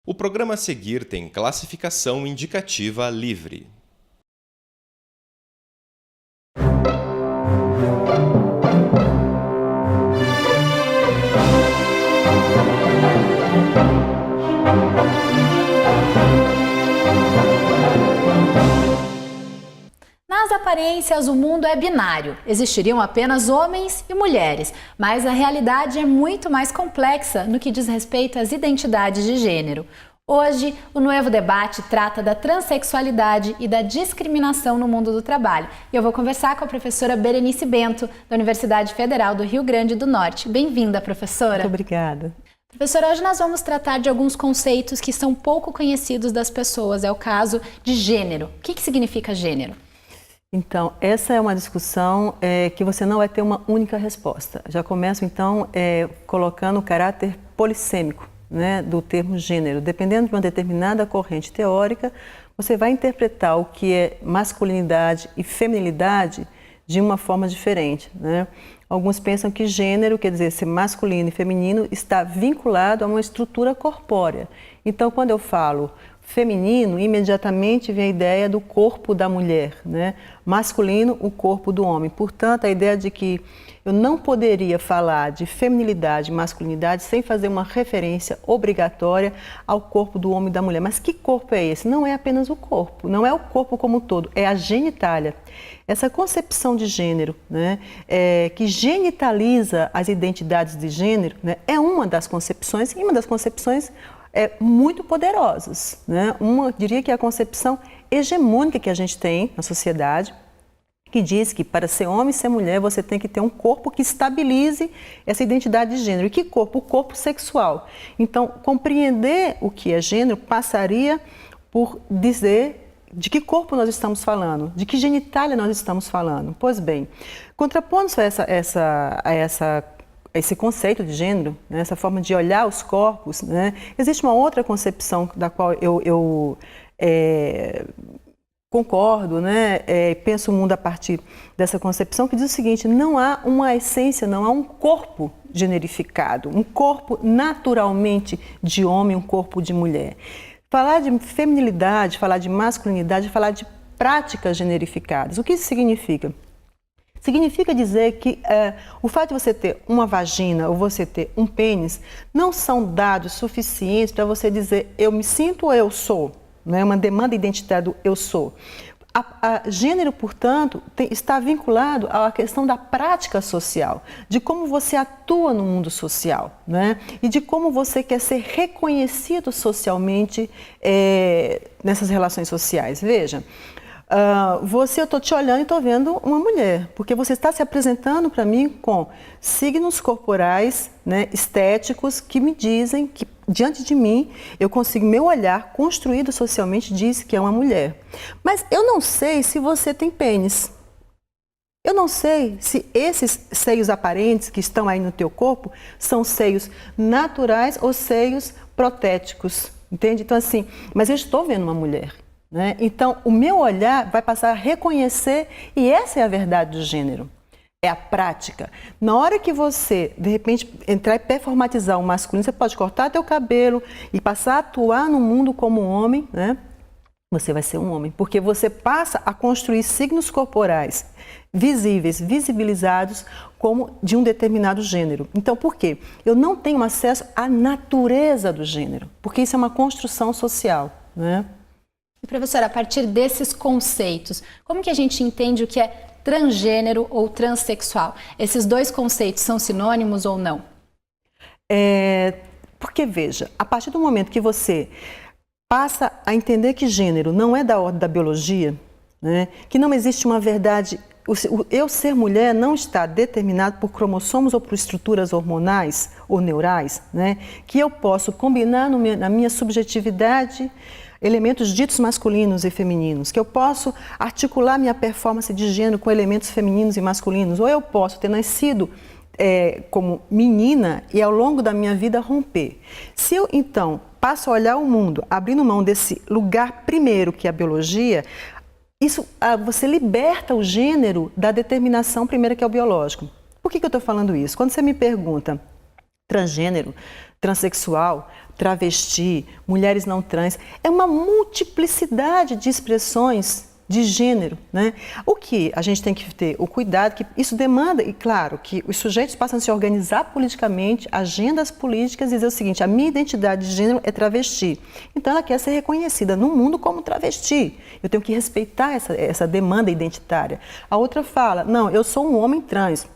O programa a seguir tem classificação indicativa livre. Nas aparências, o mundo é binário. Existiriam apenas homens e mulheres, mas a realidade é muito mais complexa no que diz respeito às identidades de gênero. Hoje, o Nuevo Debate trata da transexualidade e da discriminação no mundo do trabalho. E eu vou conversar com a professora Berenice Bento, da Universidade Federal do Rio Grande do Norte. Bem-vinda, professora. Muito obrigada. Professora, hoje nós vamos tratar de alguns conceitos que são pouco conhecidos das pessoas. É o caso de gênero. O que significa gênero? Então, essa é uma discussão que você não vai ter uma única resposta. Já começo, então, colocando o caráter polissêmico, né, do termo gênero. Dependendo de uma determinada corrente teórica, você vai interpretar o que é masculinidade e feminilidade de uma forma diferente, né? Alguns pensam que gênero, quer dizer, ser masculino e feminino, está vinculado a uma estrutura corpórea. Então, quando eu falo feminino, imediatamente vem a ideia do corpo da mulher, né? Masculino, o corpo do homem. Portanto, a ideia de que eu não poderia falar de feminilidade e masculinidade sem fazer uma referência obrigatória ao corpo do homem e da mulher. Mas que corpo é esse? Não é apenas o corpo, não é o corpo como um todo, é a genitália. Essa concepção de gênero, né, que genitaliza as identidades de gênero, né, é uma das concepções, e uma das concepções muito poderosas, né? Diria que é a concepção hegemônica que a gente tem na sociedade, que diz que para ser homem e ser mulher você tem que ter um corpo que estabilize essa identidade de gênero. E que corpo? O corpo sexual. Então, compreender o que é gênero passaria por dizer de que corpo nós estamos falando, de que genitália nós estamos falando. Pois bem, contrapondo-se a esse conceito de gênero, né, essa forma de olhar os corpos, né, existe uma outra concepção da qual eu concordo, né, penso o mundo a partir dessa concepção, que diz o seguinte: não há uma essência, não há um corpo generificado, um corpo naturalmente de homem, um corpo de mulher. Falar de feminilidade, falar de masculinidade, falar de práticas generificadas. O que isso significa? Significa dizer que o fato de você ter uma vagina ou você ter um pênis não são dados suficientes para você dizer eu me sinto ou eu sou, né? Uma demanda identitária do eu sou. Gênero, portanto, está vinculado à questão da prática social, de como você atua no mundo social, né? E de como você quer ser reconhecido socialmente nessas relações sociais. Veja, eu estou te olhando e estou vendo uma mulher, porque você está se apresentando para mim com signos corporais, né, estéticos, que me dizem que diante de mim eu consigo, meu olhar construído socialmente diz que é uma mulher. Mas eu não sei se você tem pênis. Eu não sei se esses seios aparentes que estão aí no teu corpo são seios naturais ou seios protéticos, entende? Então assim, mas eu estou vendo uma mulher. Né? Então, o meu olhar vai passar a reconhecer, e essa é a verdade do gênero, é a prática. Na hora que você, de repente, entrar e performatizar o masculino, você pode cortar teu cabelo e passar a atuar no mundo como um homem, né? Você vai ser um homem, porque você passa a construir signos corporais visíveis, visibilizados como de um determinado gênero. Então, por quê? Eu não tenho acesso à natureza do gênero, porque isso é uma construção social, né? Professora, a partir desses conceitos, como que a gente entende o que é transgênero ou transexual? Esses dois conceitos são sinônimos ou não? Porque, veja, a partir do momento que você passa a entender que gênero não é da ordem da biologia, né, que não existe uma verdade, eu ser mulher não está determinado por cromossomos ou por estruturas hormonais ou neurais, né, que eu posso combinar na minha subjetividade elementos ditos masculinos e femininos, que eu posso articular minha performance de gênero com elementos femininos e masculinos, ou eu posso ter nascido como menina e ao longo da minha vida romper. Se eu então passo a olhar o mundo abrindo mão desse lugar primeiro que é a biologia, você liberta o gênero da determinação primeira que é o biológico. Por que eu estou falando isso? Quando você me pergunta transgênero, transexual, travesti, mulheres não trans, é uma multiplicidade de expressões de gênero, né? O que a gente tem que ter o cuidado que isso demanda, e claro, que os sujeitos passam a se organizar politicamente, agendas políticas e dizer o seguinte: a minha identidade de gênero é travesti. Então ela quer ser reconhecida no mundo como travesti. Eu tenho que respeitar essa demanda identitária. A outra fala: não, eu sou um homem trans.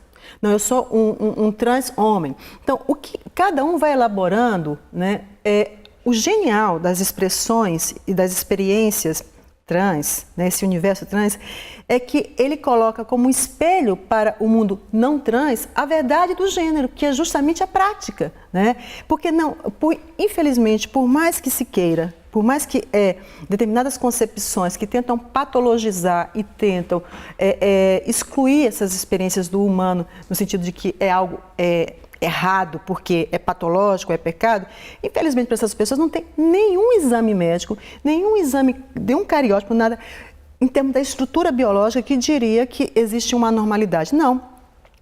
Não, eu sou um trans homem. Então, o que cada um vai elaborando, né, o genial das expressões e das experiências trans, né, esse universo trans, é que ele coloca como espelho para o mundo não trans a verdade do gênero, que é justamente a prática, né? Porque não, infelizmente, por mais que se queira, por mais que determinadas concepções que tentam patologizar e tentam excluir essas experiências do humano, no sentido de que é algo errado, porque é patológico, é pecado, infelizmente para essas pessoas não tem nenhum exame médico, nenhum exame de um cariótipo, nada, em termos da estrutura biológica que diria que existe uma anormalidade. Não.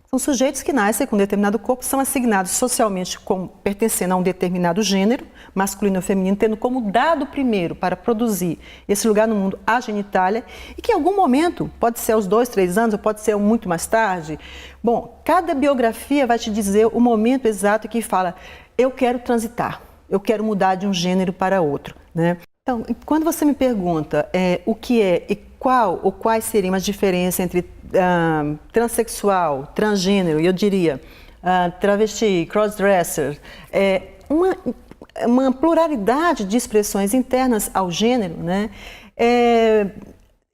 São sujeitos que nascem com um determinado corpo, são assignados socialmente como pertencendo a um determinado gênero, masculino ou feminino, tendo como dado primeiro para produzir esse lugar no mundo a genitália, e que em algum momento, pode ser aos 2, 3 anos, ou pode ser muito mais tarde, bom, cada biografia vai te dizer o momento exato que fala: eu quero transitar, eu quero mudar de um gênero para outro, né? Então, quando você me pergunta o que é e qual ou quais seriam as diferenças entre transexual, transgênero, eu diria travesti, crossdresser, uma pluralidade de expressões internas ao gênero, né?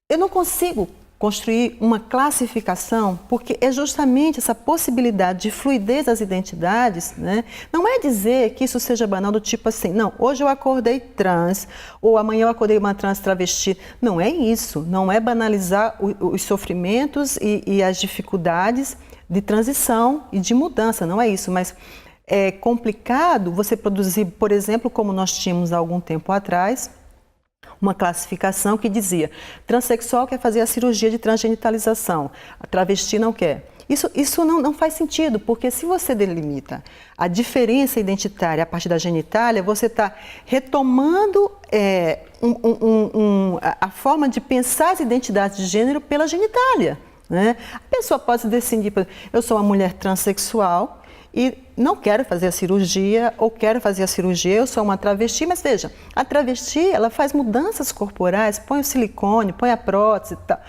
Eu não consigo construir uma classificação, porque é justamente essa possibilidade de fluidez das identidades, né? Não é dizer que isso seja banal do tipo assim, não, hoje eu acordei trans, ou amanhã eu acordei uma trans travesti. Não é isso, não é banalizar os sofrimentos e as dificuldades de transição e de mudança, não é isso, mas é complicado você produzir, por exemplo, como nós tínhamos há algum tempo atrás, uma classificação que dizia: transexual quer fazer a cirurgia de transgenitalização, a travesti não quer. Isso não faz sentido, porque se você delimita a diferença identitária a partir da genitália, você está retomando a forma de pensar as identidades de gênero pela genitália, né? A pessoa pode se decidir: eu sou uma mulher transexual e não quero fazer a cirurgia, ou quero fazer a cirurgia, eu sou uma travesti, mas veja, a travesti, ela faz mudanças corporais, põe o silicone, põe a prótese, tá,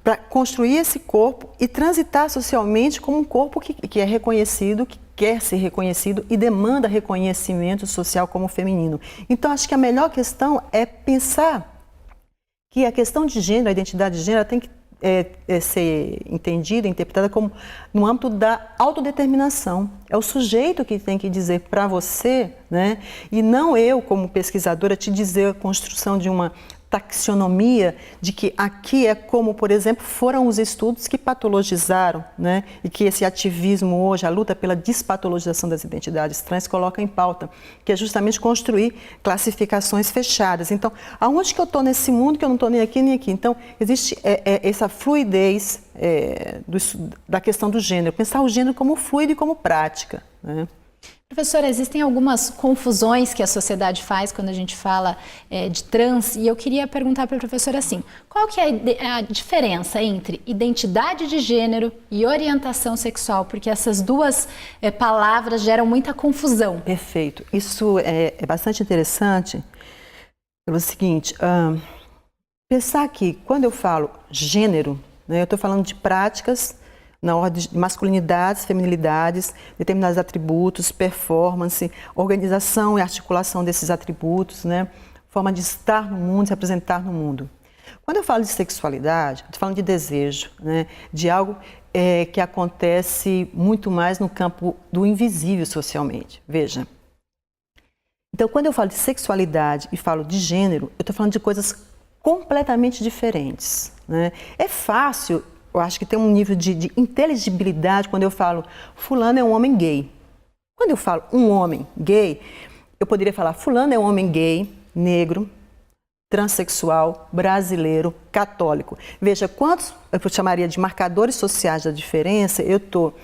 para construir esse corpo e transitar socialmente como um corpo que é reconhecido, que quer ser reconhecido e demanda reconhecimento social como feminino. Então, acho que a melhor questão é pensar que a questão de gênero, a identidade de gênero, tem que ser entendida, interpretada como no âmbito da autodeterminação. É o sujeito que tem que dizer para você, né? E não eu, como pesquisadora, te dizer a construção de uma taxonomia de que aqui é como, por exemplo, foram os estudos que patologizaram, né? E que esse ativismo hoje, a luta pela despatologização das identidades trans, coloca em pauta, que é justamente construir classificações fechadas. Então, aonde que eu estou nesse mundo que eu não estou nem aqui nem aqui? Então, existe essa fluidez da questão do gênero, pensar o gênero como fluido e como prática, né? Professora, existem algumas confusões que a sociedade faz quando a gente fala de trans, e eu queria perguntar para a professora assim: qual que é a diferença entre identidade de gênero e orientação sexual? Porque essas duas palavras geram muita confusão. Perfeito. Isso é bastante interessante pelo seguinte, pensar que quando eu falo gênero, né, eu estou falando de práticas na ordem de masculinidades, feminilidades, determinados atributos, performance, organização e articulação desses atributos, né? Forma de estar no mundo, se apresentar no mundo. Quando eu falo de sexualidade, estou falando de desejo, né? De algo que acontece muito mais no campo do invisível socialmente. Veja. Então, quando eu falo de sexualidade e falo de gênero, eu estou falando de coisas completamente diferentes, né? É fácil. Eu acho que tem um nível de inteligibilidade quando eu falo fulano é um homem gay. Quando eu falo um homem gay, eu poderia falar fulano é um homem gay, negro, transexual, brasileiro, católico. Veja quantos, eu chamaria de marcadores sociais da diferença, eu estou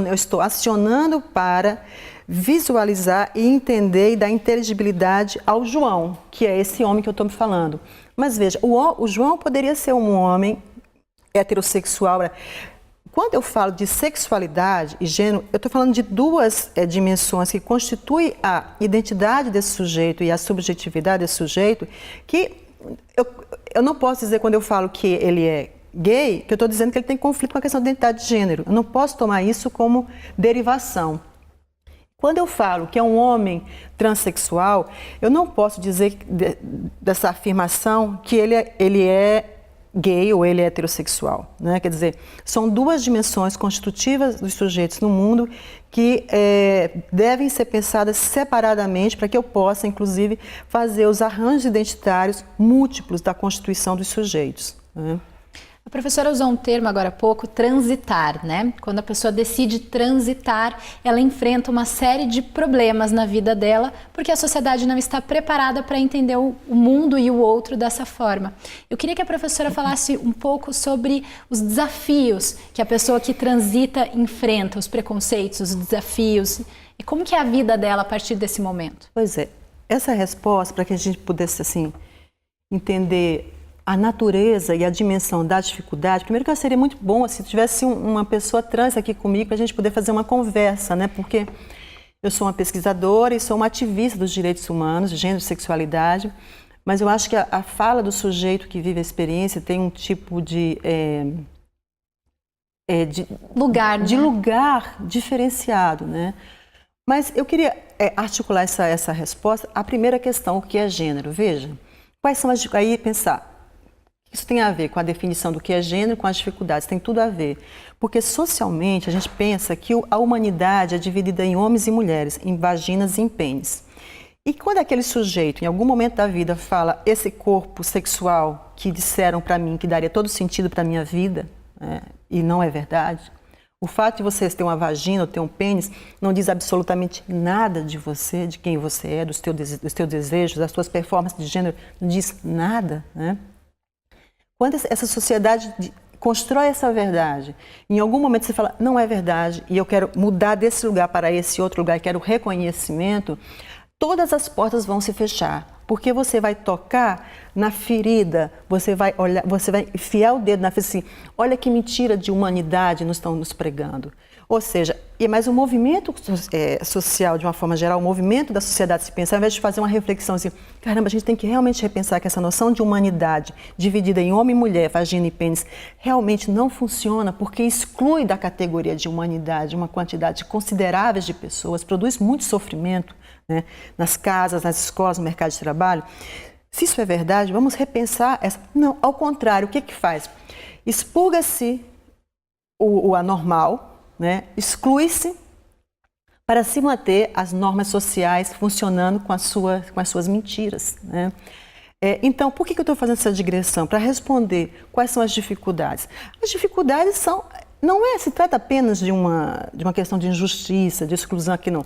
eu estou acionando para visualizar e entender e dar inteligibilidade ao João, que é esse homem que eu estou me falando. Mas veja, o João poderia ser um homem heterossexual. Quando eu falo de sexualidade e gênero, eu estou falando de duas dimensões que constituem a identidade desse sujeito e a subjetividade desse sujeito, que eu não posso dizer, quando eu falo que ele é gay, que eu estou dizendo que ele tem conflito com a questão da identidade de gênero. Eu não posso tomar isso como derivação. Quando eu falo que é um homem transexual, eu não posso dizer dessa afirmação que ele é gay ou ele é heterossexual, né? Quer dizer, são duas dimensões constitutivas dos sujeitos no mundo que devem ser pensadas separadamente para que eu possa, inclusive, fazer os arranjos identitários múltiplos da constituição dos sujeitos, né? A professora usou um termo agora há pouco, transitar, né? Quando a pessoa decide transitar, ela enfrenta uma série de problemas na vida dela, porque a sociedade não está preparada para entender o mundo e o outro dessa forma. Eu queria que a professora falasse um pouco sobre os desafios que a pessoa que transita enfrenta, os preconceitos, os desafios, e como que é a vida dela a partir desse momento. Pois é, essa resposta, para que a gente pudesse, assim, entender a natureza e a dimensão da dificuldade, primeiro que seria muito bom se tivesse uma pessoa trans aqui comigo para a gente poder fazer uma conversa, né? Porque eu sou uma pesquisadora e sou uma ativista dos direitos humanos, de gênero e sexualidade, mas eu acho que a fala do sujeito que vive a experiência tem um tipo de lugar, né? De lugar diferenciado, né? Mas eu queria articular essa resposta. A primeira questão, o que é gênero? Veja, quais são as... Aí pensar, isso tem a ver com a definição do que é gênero, com as dificuldades, tem tudo a ver. Porque socialmente a gente pensa que a humanidade é dividida em homens e mulheres, em vaginas e em pênis. E quando aquele sujeito, em algum momento da vida, fala esse corpo sexual que disseram para mim que daria todo sentido para a minha vida, né, e não é verdade, o fato de você ter uma vagina ou ter um pênis não diz absolutamente nada de você, de quem você é, dos teus desejos, das suas performances de gênero, não diz nada, né? Quando essa sociedade constrói essa verdade, em algum momento você fala, não é verdade, e eu quero mudar desse lugar para esse outro lugar, quero reconhecimento, todas as portas vão se fechar, porque você vai tocar na ferida, você vai olhar, você vai enfiar o dedo na ferida assim, olha que mentira de humanidade nos estão nos pregando. Ou seja, mas o movimento social, de uma forma geral, o movimento da sociedade se pensa, ao invés de fazer uma reflexão assim, caramba, a gente tem que realmente repensar que essa noção de humanidade dividida em homem e mulher, vagina e pênis, realmente não funciona porque exclui da categoria de humanidade uma quantidade considerável de pessoas, produz muito sofrimento, né, nas casas, nas escolas, no mercado de trabalho. Se isso é verdade, vamos repensar essa... Não, ao contrário, o que faz? Expurga-se o anormal, né? Exclui-se para se manter as normas sociais funcionando com as suas mentiras, né? Então, por que eu estou fazendo essa digressão? Para responder quais são as dificuldades. As dificuldades se trata apenas de uma questão de injustiça, de exclusão aqui, não.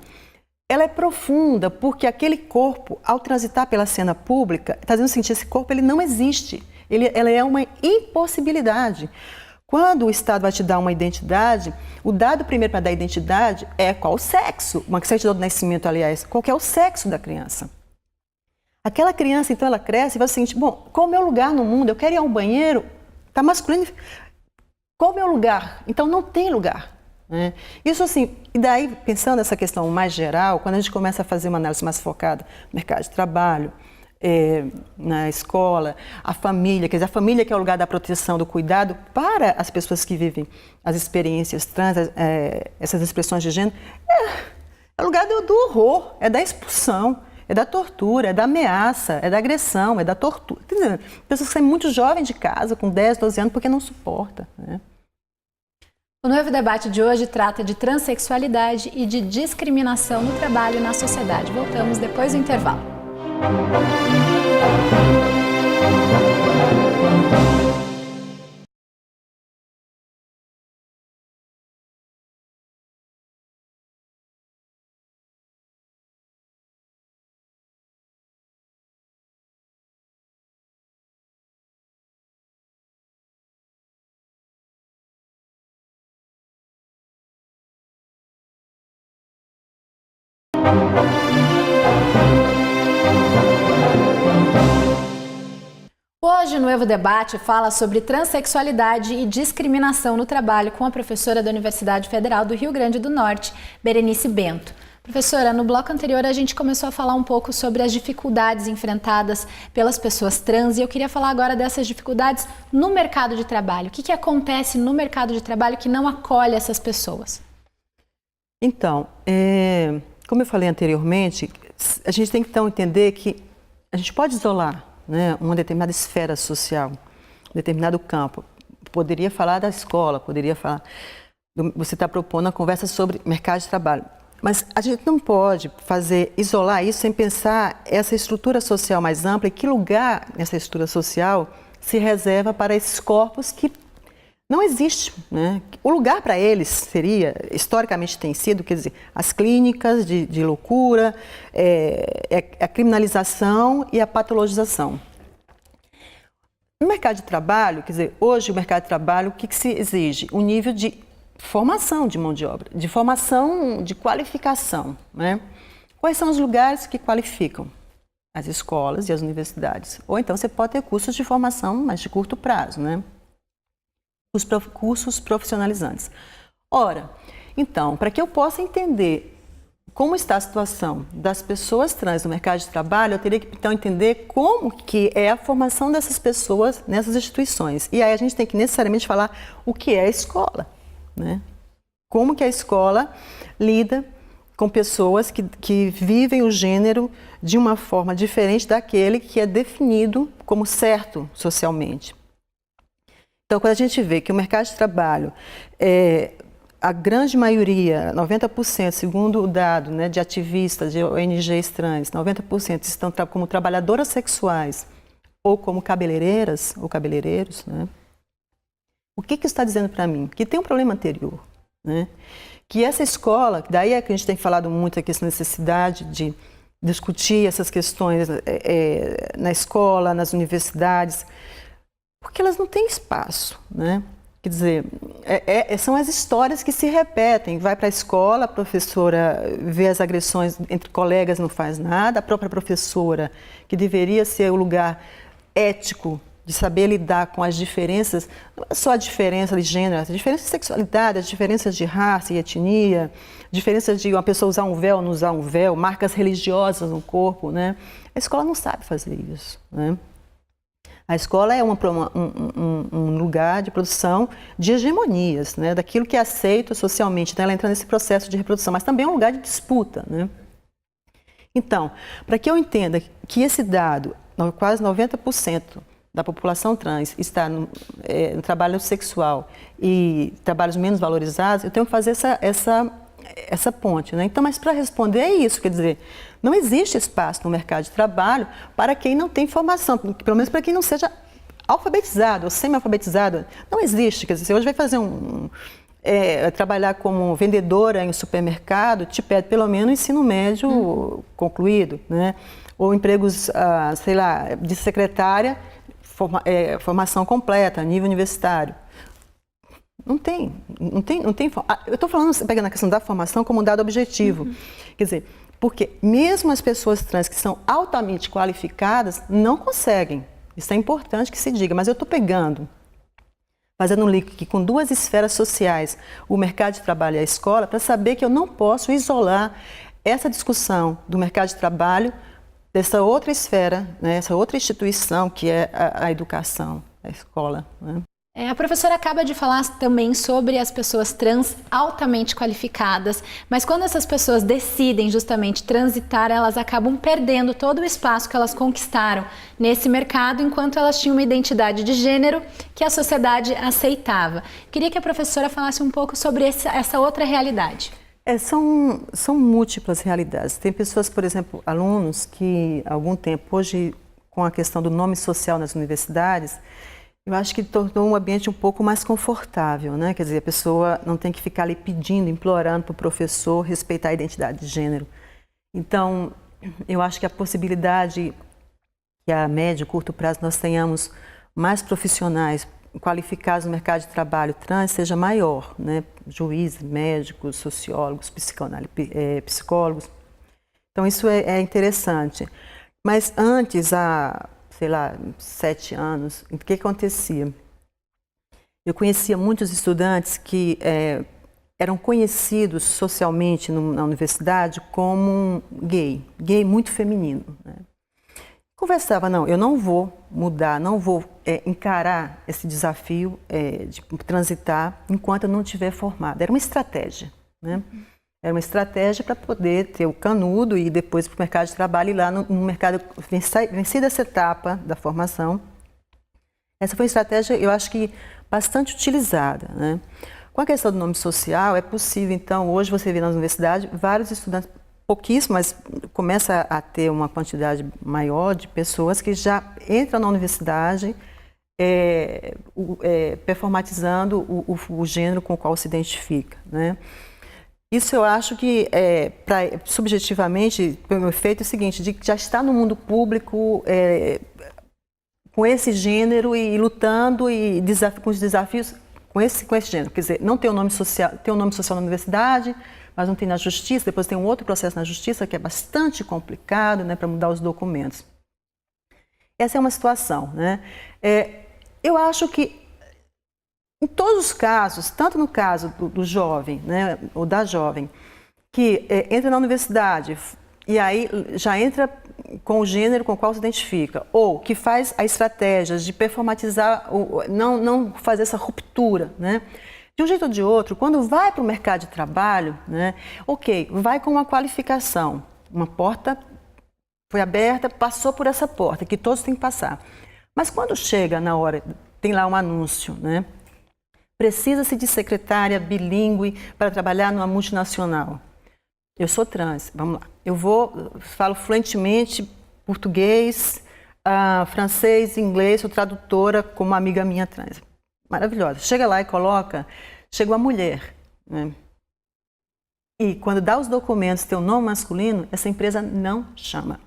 Ela é profunda porque aquele corpo, ao transitar pela cena pública, está dizendo o seguinte, esse corpo ele não existe, ela é uma impossibilidade. Quando o Estado vai te dar uma identidade, o dado primeiro para dar identidade é qual o sexo, uma certidão de nascimento, aliás, qual que é o sexo da criança. Aquela criança, então, ela cresce e vai o seguinte, bom, qual é o meu lugar no mundo? Eu quero ir ao banheiro, está masculino, qual é o meu lugar? Então, não tem lugar, né? Isso assim, e daí, pensando nessa questão mais geral, quando a gente começa a fazer uma análise mais focada no mercado de trabalho, na escola, a família, quer dizer, a família que é o lugar da proteção, do cuidado para as pessoas que vivem as experiências trans, essas expressões de gênero, é o lugar do horror, é da expulsão, é da tortura, é da ameaça, é da agressão, é da tortura. Pessoas que saem muito jovens de casa, com 10, 12 anos, porque não suporta, né? O Noivo Debate de hoje trata de transexualidade e de discriminação no trabalho e na sociedade. Voltamos depois do intervalo. Hoje no Evo Debate fala sobre transexualidade e discriminação no trabalho com a professora da Universidade Federal do Rio Grande do Norte, Berenice Bento. Professora, no bloco anterior a gente começou a falar um pouco sobre as dificuldades enfrentadas pelas pessoas trans e eu queria falar agora dessas dificuldades no mercado de trabalho. O que acontece no mercado de trabalho que não acolhe essas pessoas? Então, como eu falei anteriormente, a gente tem que então entender que a gente pode isolar, né, uma determinada esfera social, um determinado campo. Poderia falar da escola, poderia falar... Você está propondo uma conversa sobre mercado de trabalho. Mas a gente não pode isolar isso sem pensar essa estrutura social mais ampla e que lugar nessa estrutura social se reserva para esses corpos que não existem, né? O lugar para eles seria, historicamente tem sido, quer dizer, as clínicas de loucura, a criminalização e a patologização. No mercado de trabalho, quer dizer, hoje o mercado de trabalho, o que se exige? Um nível de formação de mão de obra, de formação, de qualificação, né? Quais são os lugares que qualificam? As escolas e as universidades. Ou então você pode ter cursos de formação, mas de curto prazo, né? Os cursos profissionalizantes. Ora, então, para que eu possa entender como está a situação das pessoas trans no mercado de trabalho, eu teria que então entender como que é a formação dessas pessoas nessas instituições. E aí a gente tem que necessariamente falar o que é a escola. Né? Como que a escola lida com pessoas que vivem o gênero de uma forma diferente daquele que é definido como certo socialmente. Então, quando a gente vê que o mercado de trabalho, a grande maioria, 90%, segundo o dado, né, de ativistas, de ONGs trans, 90% estão como trabalhadoras sexuais ou como cabeleireiras ou cabeleireiros, né? O que está dizendo para mim? Que tem um problema anterior, né? Que essa escola, daí é que a gente tem falado muito aqui essa necessidade de discutir essas questões na escola, nas universidades, porque elas não têm espaço, né? Quer dizer, são as histórias que se repetem. Vai para a escola, a professora vê as agressões entre colegas, não faz nada, a própria professora, que deveria ser o lugar ético, de saber lidar com as diferenças, não é só a diferença de gênero, as diferenças de sexualidade, as diferenças de raça e etnia, diferenças de uma pessoa usar um véu, não usar um véu, marcas religiosas no corpo, né? A escola não sabe fazer isso, né? A escola é um lugar de produção de hegemonias, né? Daquilo que é aceito socialmente, então ela entra nesse processo de reprodução, mas também é um lugar de disputa, né? Então, para que eu entenda que esse dado, quase 90%, da população trans está no trabalho sexual e trabalhos menos valorizados, eu tenho que fazer essa ponte, né? Então, mas para responder é isso, quer dizer, não existe espaço no mercado de trabalho para quem não tem formação, pelo menos para quem não seja alfabetizado ou semi-alfabetizado, não existe, quer dizer, você hoje vai fazer trabalhar como vendedora em um supermercado, te pede pelo menos ensino médio concluído, né? Ou empregos, sei lá, de secretária, formação completa, nível universitário. Não tem. Eu estou falando, pegando a questão da formação como um dado objetivo. Quer dizer, porque mesmo as pessoas trans que são altamente qualificadas não conseguem. Isso é importante que se diga, mas eu estou fazendo um link aqui com duas esferas sociais, o mercado de trabalho e a escola, para saber que eu não posso isolar essa discussão do mercado de trabalho dessa outra esfera, né, essa outra instituição que é a educação, a escola, né? A professora acaba de falar também sobre as pessoas trans altamente qualificadas, mas quando essas pessoas decidem justamente transitar, elas acabam perdendo todo o espaço que elas conquistaram nesse mercado, enquanto elas tinham uma identidade de gênero que a sociedade aceitava. Queria que a professora falasse um pouco sobre essa outra realidade. São múltiplas realidades. Tem pessoas, por exemplo, alunos que há algum tempo, hoje com a questão do nome social nas universidades, eu acho que tornou um ambiente um pouco mais confortável, né? Quer dizer, a pessoa não tem que ficar ali pedindo, implorando para o professor respeitar a identidade de gênero. Então, eu acho que a possibilidade que a médio e curto prazo nós tenhamos mais profissionais qualificados no mercado de trabalho trans seja maior, né? Juízes, médicos, sociólogos, psicólogos. Então isso é interessante. Mas antes, há, sei lá, 7 anos, o que acontecia? Eu conhecia muitos estudantes que eram conhecidos socialmente na universidade como gay muito feminino, né? Conversava, não, eu não vou mudar, não vou encarar esse desafio de transitar enquanto eu não estiver formada. Era uma estratégia, né? Era uma estratégia para poder ter o canudo e depois para o mercado de trabalho, e lá no mercado, vencida essa etapa da formação. Essa foi uma estratégia, eu acho que bastante utilizada, né? Com a questão do nome social, é possível, então, hoje você vê na universidade vários estudantes, pouquíssimos, mas começa a ter uma quantidade maior de pessoas que já entram na universidade performatizando o gênero com o qual se identifica, né? Isso eu acho que, subjetivamente, o meu efeito é o seguinte, de já estar no mundo público com esse gênero e lutando com os desafios com esse gênero. Quer dizer, não tem um nome social, tem um nome social na universidade, mas não tem na justiça, depois tem um outro processo na justiça que é bastante complicado, né, para mudar os documentos. Essa é uma situação, né? Eu acho que em todos os casos, tanto no caso do jovem, né, ou da jovem, que entra na universidade e aí já entra com o gênero com o qual se identifica, ou que faz a estratégia de performatizar, não fazer essa ruptura, né? De um jeito ou de outro, quando vai para o mercado de trabalho, né, ok, vai com uma qualificação, uma porta foi aberta, passou por essa porta, que todos têm que passar. Mas quando chega na hora, tem lá um anúncio, né? Precisa-se de secretária bilíngue para trabalhar numa multinacional. Eu sou trans, vamos lá. Falo fluentemente português, francês, inglês, sou tradutora como uma amiga minha trans. Maravilhosa. Chega lá e chega uma mulher, né? E quando dá os documentos, tem o nome masculino, essa empresa não chama.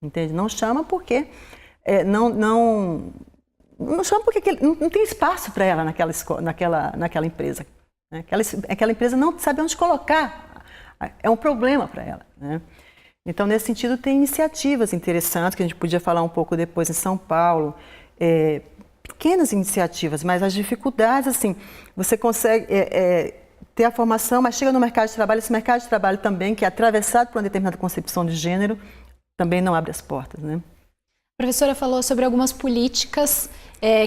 Entende? Não chama porque não chama porque não tem espaço para ela naquela empresa. Né? Aquela empresa não sabe onde colocar. É um problema para ela, né? Então, nesse sentido, tem iniciativas interessantes, que a gente podia falar um pouco depois em São Paulo, pequenas iniciativas, mas as dificuldades, assim, você consegue ter a formação, mas chega no mercado de trabalho, esse mercado de trabalho também, que é atravessado por uma determinada concepção de gênero, também não abre as portas, né? A professora falou sobre algumas políticas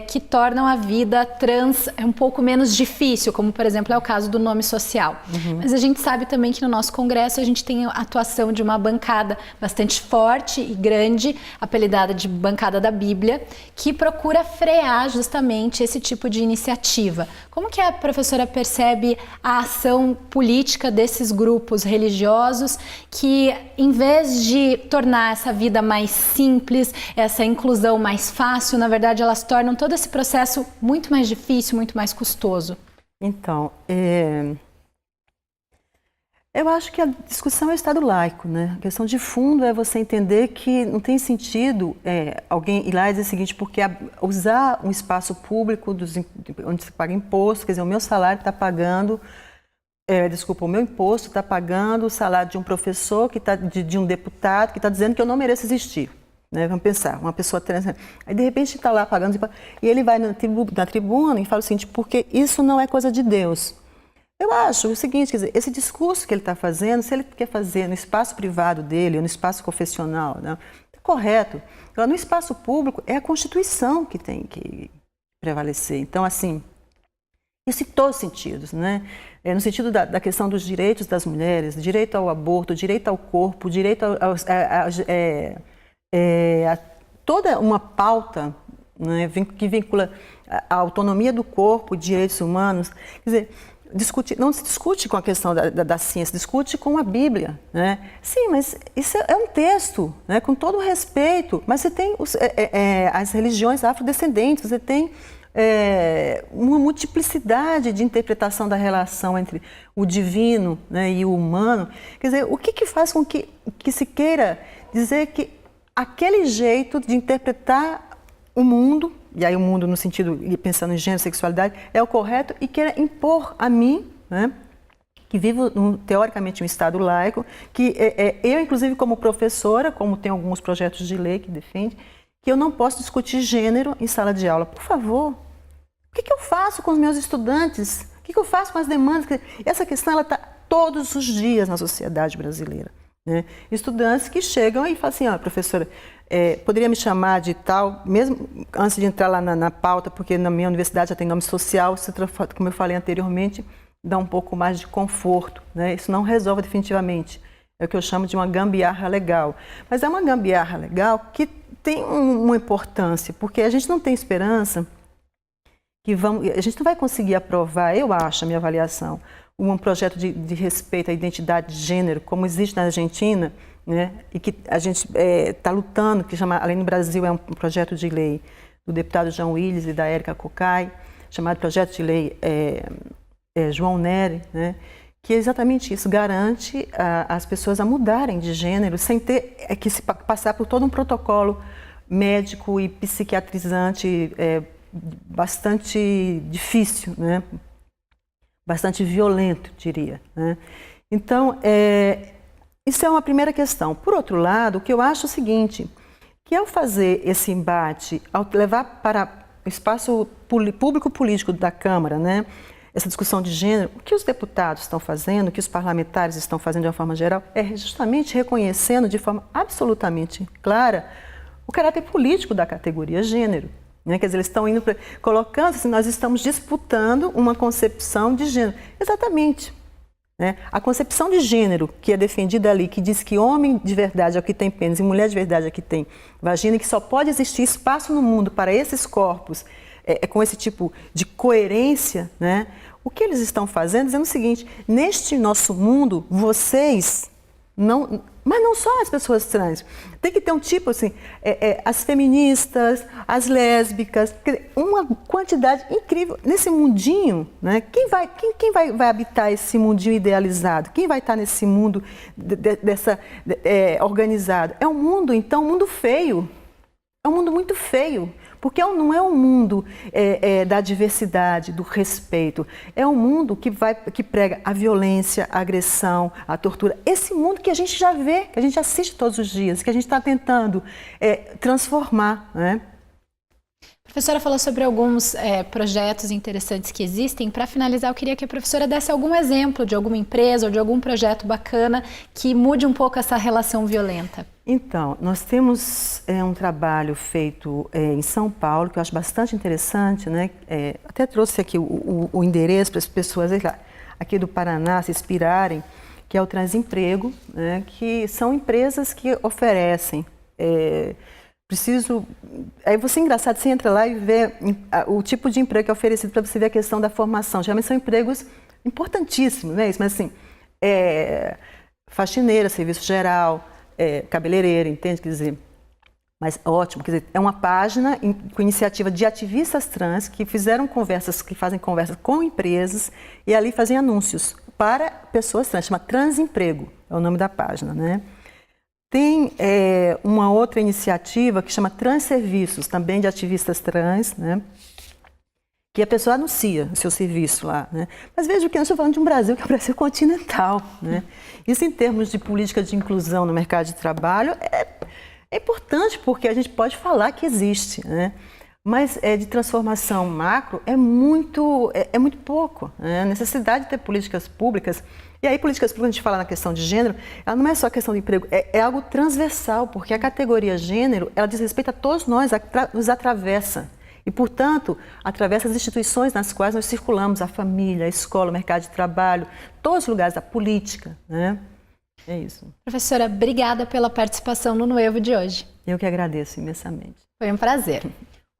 que tornam a vida trans um pouco menos difícil, como, por exemplo, é o caso do nome social. Uhum. Mas a gente sabe também que no nosso Congresso a gente tem a atuação de uma bancada bastante forte e grande, apelidada de Bancada da Bíblia, que procura frear justamente esse tipo de iniciativa. Como que a professora percebe a ação política desses grupos religiosos que, em vez de tornar essa vida mais simples, essa inclusão mais fácil, na verdade elas tornam todo esse processo muito mais difícil, muito mais custoso? Então, eu acho que a discussão é o Estado laico, né? A questão de fundo é você entender que não tem sentido alguém ir lá e dizer o seguinte, porque usar um espaço público onde se paga imposto, quer dizer, o meu salário está pagando, o meu imposto está pagando o salário de um professor, de um deputado, que está dizendo que eu não mereço existir. Né? Vamos pensar, uma pessoa trans, aí de repente está lá pagando, e ele vai na tribuna e fala o seguinte, porque isso não é coisa de Deus. Eu acho o seguinte, quer dizer, esse discurso que ele está fazendo, se ele quer fazer no espaço privado dele, ou no espaço confessional, né, é correto. Agora, no espaço público, é a Constituição que tem que prevalecer. Então, assim, isso em todos os sentidos, né? No sentido da questão dos direitos das mulheres, direito ao aborto, direito ao corpo, direito a toda uma pauta, né, que vincula a autonomia do corpo, direitos humanos. Quer dizer, não se discute com a questão da ciência, discute com a Bíblia, né? Sim, mas isso é um texto, né, com todo o respeito, mas você tem as religiões afrodescendentes, você tem uma multiplicidade de interpretação da relação entre o divino, né, e o humano. Quer dizer, o que faz com que se queira dizer que aquele jeito de interpretar o mundo, e aí o mundo no sentido, pensando em gênero, sexualidade, é o correto, e queira impor a mim, né, que vivo, teoricamente, um Estado laico, que eu, inclusive, como professora, como tem alguns projetos de lei que defende, que eu não posso discutir gênero em sala de aula. Por favor, o que eu faço com os meus estudantes? O que eu faço com as demandas? Essa questão está todos os dias na sociedade brasileira, né? Estudantes que chegam e falam assim, professora, poderia me chamar de tal, mesmo antes de entrar lá na pauta, porque na minha universidade já tem nome social, como eu falei anteriormente, dá um pouco mais de conforto, né? Isso não resolve definitivamente. É o que eu chamo de uma gambiarra legal. Mas é uma gambiarra legal que tem uma importância, porque a gente não tem esperança a gente não vai conseguir aprovar, eu acho, a minha avaliação, um projeto de respeito à identidade de gênero, como existe na Argentina, né? E que a gente está lutando, que chama, além no Brasil, é um projeto de lei do deputado João Willis e da Érica Cocai, chamado Projeto de Lei João Nery, né? Que é exatamente isso, garante as pessoas a mudarem de gênero sem ter que se passar por todo um protocolo médico e psiquiatrizante bastante difícil, né? Bastante violento, diria, né? Então, isso é uma primeira questão. Por outro lado, o que eu acho é o seguinte, que ao fazer esse embate, ao levar para o espaço público-político da Câmara, né, essa discussão de gênero, o que os deputados estão fazendo, o que os parlamentares estão fazendo de uma forma geral, é justamente reconhecendo de forma absolutamente clara o caráter político da categoria gênero. Né? Quer dizer, eles estão indo colocando assim, nós estamos disputando uma concepção de gênero. Exatamente. Né? A concepção de gênero que é defendida ali, que diz que homem de verdade é o que tem pênis e mulher de verdade é o que tem vagina, e que só pode existir espaço no mundo para esses corpos com esse tipo de coerência, né? O que eles estão fazendo, dizendo o seguinte, neste nosso mundo, vocês não... Mas não só as pessoas trans, tem que ter um tipo assim, as feministas, as lésbicas, uma quantidade incrível. Nesse mundinho, né, quem vai habitar esse mundinho idealizado? Quem vai estar nesse mundo organizado? É um mundo, então, um mundo feio. É um mundo muito feio, porque não é um mundo da diversidade, do respeito. É um mundo que prega a violência, a agressão, a tortura. Esse mundo que a gente já vê, que a gente assiste todos os dias, que a gente está tentando transformar, né? A professora falou sobre alguns projetos interessantes que existem. Para finalizar, eu queria que a professora desse algum exemplo de alguma empresa ou de algum projeto bacana que mude um pouco essa relação violenta. Então, nós temos um trabalho feito em São Paulo, que eu acho bastante interessante, né? Até trouxe aqui o endereço para as pessoas aqui do Paraná se inspirarem, que é o Transemprego, né? Que são empresas que oferecem... Aí você é engraçado, você entra lá e vê o tipo de emprego que é oferecido para você ver a questão da formação. Geralmente são empregos importantíssimos, né? Mas assim, faxineira, serviço geral, cabeleireira, entende? Quer dizer, mas ótimo, quer dizer, é uma página com iniciativa de ativistas trans que fazem conversas com empresas e ali fazem anúncios para pessoas trans, chama Transemprego, é o nome da página, né? Tem uma outra iniciativa que chama Transserviços, também de ativistas trans, né? Que a pessoa anuncia o seu serviço lá, né? Mas veja que nós estamos falando de um Brasil que é um Brasil continental, né? Isso em termos de política de inclusão no mercado de trabalho é importante porque a gente pode falar que existe, né? Mas de transformação macro é muito pouco, né? A necessidade de ter políticas públicas. E aí, políticas públicas, a gente fala na questão de gênero, ela não é só questão de emprego, é algo transversal, porque a categoria gênero, ela diz respeito a todos nós, nos atravessa. E, portanto, atravessa as instituições nas quais nós circulamos, a família, a escola, o mercado de trabalho, todos os lugares da política, né? É isso. Professora, obrigada pela participação no Nuevo de hoje. Eu que agradeço imensamente. Foi um prazer.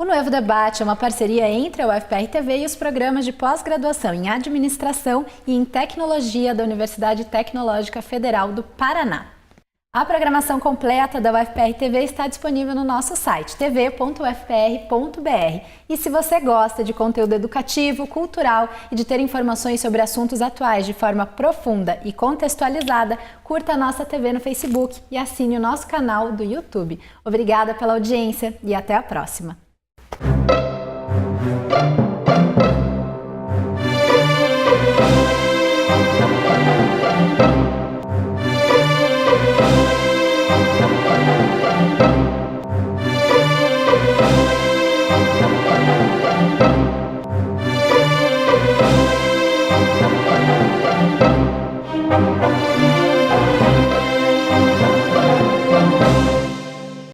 O Nuevo Debate é uma parceria entre a UFPR-TV e os programas de pós-graduação em Administração e em Tecnologia da Universidade Tecnológica Federal do Paraná. A programação completa da UFPR-TV está disponível no nosso site tv.ufpr.br. E se você gosta de conteúdo educativo, cultural e de ter informações sobre assuntos atuais de forma profunda e contextualizada, curta a nossa TV no Facebook e assine o nosso canal do YouTube. Obrigada pela audiência e até a próxima! Música